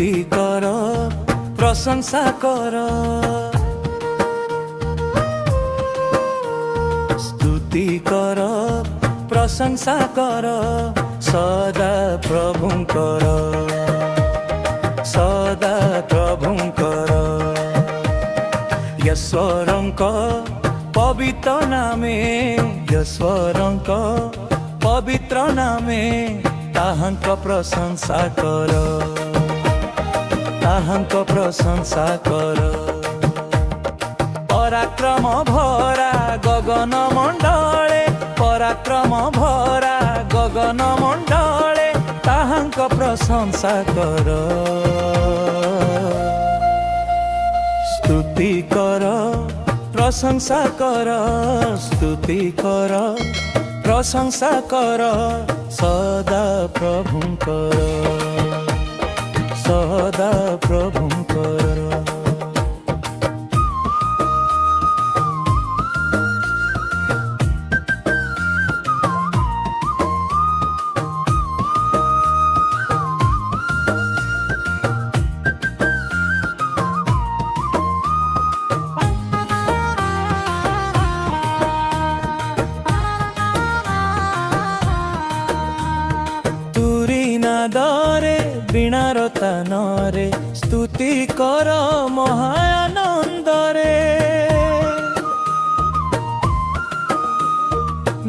स्तुति कर प्रशंसा कर स्तुति कर प्रशंसा कर सदा प्रभुंकर सदा प्रभुंकर ईश्वरंक पवित्र नामे ईश्वरंक पवित्र नामे ताहांक प्रशंसा कर ताहांक प्रशंसा कर पराक्रम भरा गगन मंडले पराक्रम भरा गगन मंडले ताहांक प्रशंसा कर स्तुति कर प्रशंसा कर स्तुति कर प्रशंसा कर सदा प्रभुंकर सदा प्रभुंकर दरे बीणार तानरे स्तुति कर महानंदरे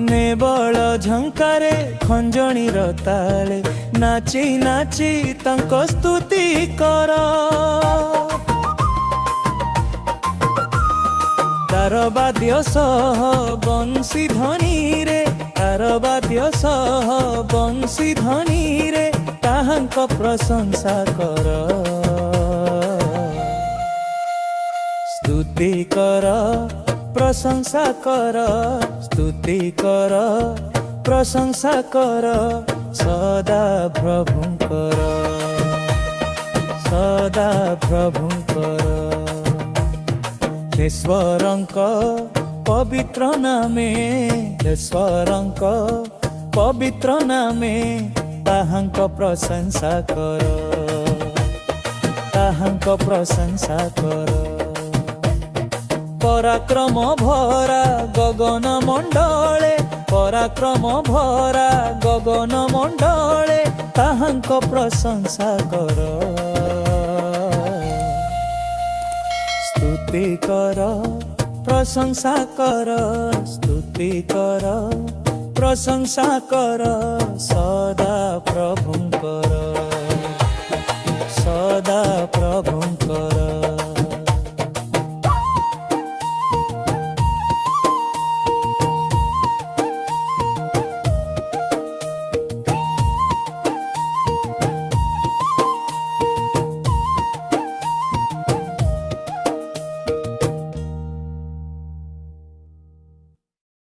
नेबल झंकारे खंजणीर ताले नाची नाची तांको स्तुति कर तार बाद्य सह बंशी ध्वनि रे तार बाद्य सह बंशी ध्वनि रे ताहांक प्रशंसा कर स्तुति कर प्रशंसा कर स्तुति कर प्रशंसा कर सदा प्रभुंकर सदा प्रभुंकर ईश्वरंक पवित्र नामे ईश्वरंक पवित्र नामे ताहांक प्रशंसा कर ताहांक प्रशंसा कर पराक्रम भरा गगन मंडले पराक्रम भरा गगन मंडले ताहांक प्रशंसा कर स्तुति कर प्रशंसा कर स्तुति कर प्रशंसा कर सदा प्रभुंकर सदा